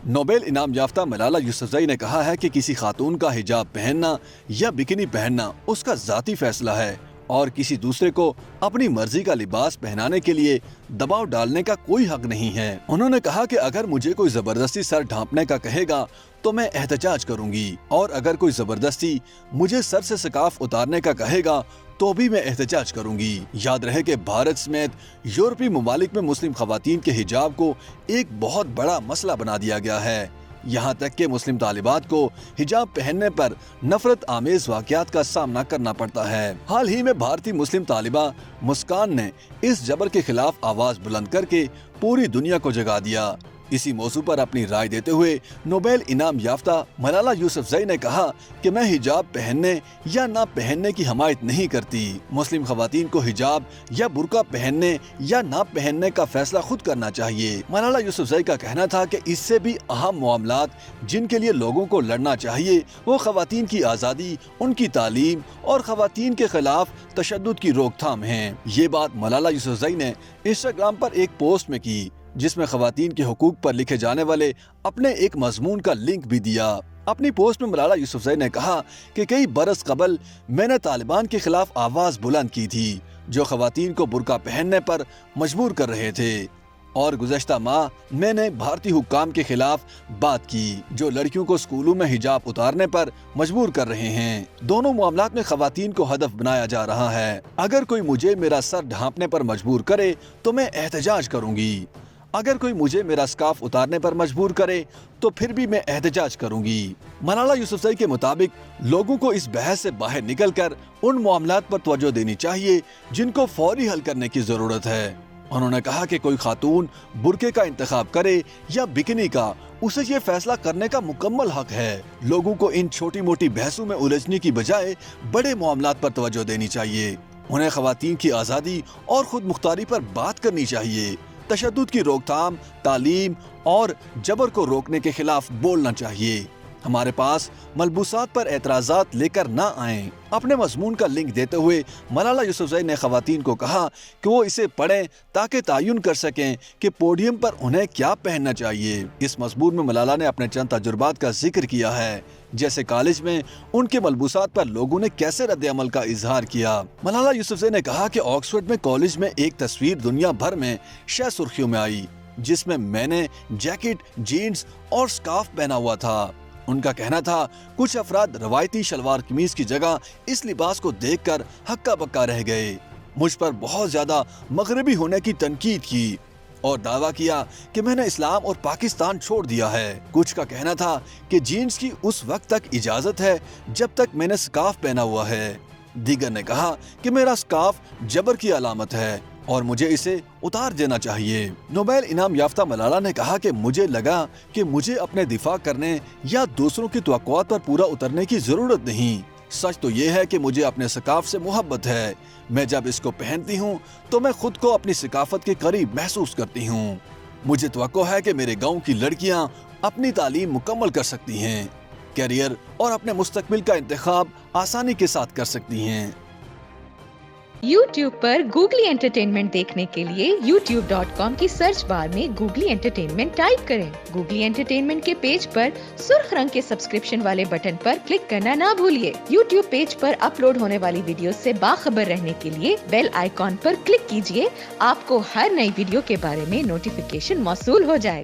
Nobel انعام یافتہ ملالہ یوسفزئی نے کہا ہے کہ کسی خاتون کا حجاب پہننا یا بکینی پہننا اس کا ذاتی فیصلہ ہے اور کسی دوسرے کو اپنی مرضی کا لباس پہنانے کے لیے دباؤ ڈالنے کا کوئی حق نہیں ہے۔ انہوں نے کہا کہ اگر مجھے کوئی زبردستی سر ڈھانپنے کا کہے گا تو میں احتجاج کروں گی، اور اگر کوئی زبردستی مجھے سر سے سکارف اتارنے کا کہے گا تو بھی میں احتجاج کروں گی۔ یاد رہے کہ بھارت سمیت یورپی ممالک میں مسلم خواتین کے حجاب کو ایک بہت بڑا مسئلہ بنا دیا گیا ہے، یہاں تک کہ مسلم طالبات کو حجاب پہننے پر نفرت آمیز واقعات کا سامنا کرنا پڑتا ہے۔ حال ہی میں بھارتی مسلم طالبہ مسکان نے اس جبر کے خلاف آواز بلند کر کے پوری دنیا کو جگا دیا۔ اسی موضوع پر اپنی رائے دیتے ہوئے نوبیل انعام یافتہ ملالہ یوسفزئی نے کہا کہ میں حجاب پہننے یا نہ پہننے کی حمایت نہیں کرتی۔ مسلم خواتین کو حجاب یا برقع پہننے یا نہ پہننے کا فیصلہ خود کرنا چاہیے۔ ملالہ یوسفزئی کا کہنا تھا کہ اس سے بھی اہم معاملات جن کے لیے لوگوں کو لڑنا چاہیے وہ خواتین کی آزادی، ان کی تعلیم اور خواتین کے خلاف تشدد کی روک تھام ہیں۔ یہ بات ملالہ یوسفزئی نے انسٹاگرام پر ایک پوسٹ میں کی، جس میں خواتین کے حقوق پر لکھے جانے والے اپنے ایک مضمون کا لنک بھی دیا۔ اپنی پوسٹ میں ملالہ یوسفزئی نے کہا کہ کئی برس قبل میں نے طالبان کے خلاف آواز بلند کی تھی جو خواتین کو برقع پہننے پر مجبور کر رہے تھے، اور گزشتہ ماہ میں نے بھارتی حکام کے خلاف بات کی جو لڑکیوں کو سکولوں میں حجاب اتارنے پر مجبور کر رہے ہیں۔ دونوں معاملات میں خواتین کو ہدف بنایا جا رہا ہے۔ اگر کوئی مجھے میرا سر ڈھانپنے پر مجبور کرے تو میں احتجاج کروں گی، اگر کوئی مجھے میرا سکارف اتارنے پر مجبور کرے تو پھر بھی میں احتجاج کروں گی۔ ملالہ یوسفزئی کے مطابق لوگوں کو اس بحث سے باہر نکل کر ان معاملات پر توجہ دینی چاہیے جن کو فوری حل کرنے کی ضرورت ہے۔ انہوں نے کہا کہ کوئی خاتون برقعے کا انتخاب کرے یا بکینی کا، اسے یہ فیصلہ کرنے کا مکمل حق ہے۔ لوگوں کو ان چھوٹی موٹی بحثوں میں الجھنے کی بجائے بڑے معاملات پر توجہ دینی چاہیے۔ انہیں خواتین کی آزادی اور خود مختاری پر بات کرنی چاہیے، تشدد کی روک تھام، تعلیم اور جبر کو روکنے کے خلاف بولنا چاہیے۔ ہمارے پاس ملبوسات پر اعتراضات لے کر نہ آئیں۔ اپنے مضمون کا لنک دیتے ہوئے ملالہ یوسفزئی نے خواتین کو کہا کہ وہ اسے پڑھیں تاکہ تعین کر سکیں کہ پوڈیم پر انہیں کیا پہننا چاہیے۔ اس مضمون میں ملالہ نے اپنے چند تجربات کا ذکر کیا ہے، جیسے کالج میں ان کے ملبوسات پر لوگوں نے کیسے رد عمل کا اظہار کیا۔ ملالہ یوسفزئی نے کہا کہ آکسفورڈ میں کالج میں ایک تصویر دنیا بھر میں شہ سرخیوں میں آئی جس میں نے جیکٹ، جینز اور سکارف پہنا ہوا تھا۔ ان کا کہنا تھا کچھ افراد روایتی شلوار قمیض کی جگہ اس لباس کو دیکھ کر ہکا بکا رہ گئے، مجھ پر بہت زیادہ مغربی ہونے کی تنقید کی اور دعویٰ کیا کہ میں نے اسلام اور پاکستان چھوڑ دیا ہے۔ کچھ کا کہنا تھا کہ جینز کی اس وقت تک اجازت ہے جب تک میں نے سکارف پہنا ہوا ہے۔ دیگر نے کہا کہ میرا سکارف جبر کی علامت ہے اور مجھے اسے اتار دینا چاہیے۔ نوبیل انعام یافتہ ملالہ نے کہا کہ مجھے لگا کہ مجھے اپنے دفاع کرنے یا دوسروں کی توقعات پر پورا اترنے کی ضرورت نہیں۔ سچ تو یہ ہے کہ مجھے اپنے ثقافت سے محبت ہے۔ میں جب اس کو پہنتی ہوں تو میں خود کو اپنی ثقافت کے قریب محسوس کرتی ہوں۔ مجھے توقع ہے کہ میرے گاؤں کی لڑکیاں اپنی تعلیم مکمل کر سکتی ہیں، کیریئر اور اپنے مستقبل کا انتخاب آسانی کے ساتھ کر سکتی ہیں۔ YouTube پر گوگلی انٹرٹینمنٹ دیکھنے کے لیے youtube.com کی سرچ بار میں گوگلی انٹرٹینمنٹ ٹائپ کریں۔ گوگلی انٹرٹینمنٹ کے پیج پر سرخ رنگ کے سبسکرپشن والے بٹن پر کلک کرنا نہ بھولیے۔ YouTube پیج پر اپلوڈ ہونے والی ویڈیوز سے باخبر رہنے کے لیے بیل آئیکن پر کلک کیجیے۔ آپ کو ہر نئی ویڈیو کے بارے میں نوٹیفیکیشن موصول ہو جائے گا۔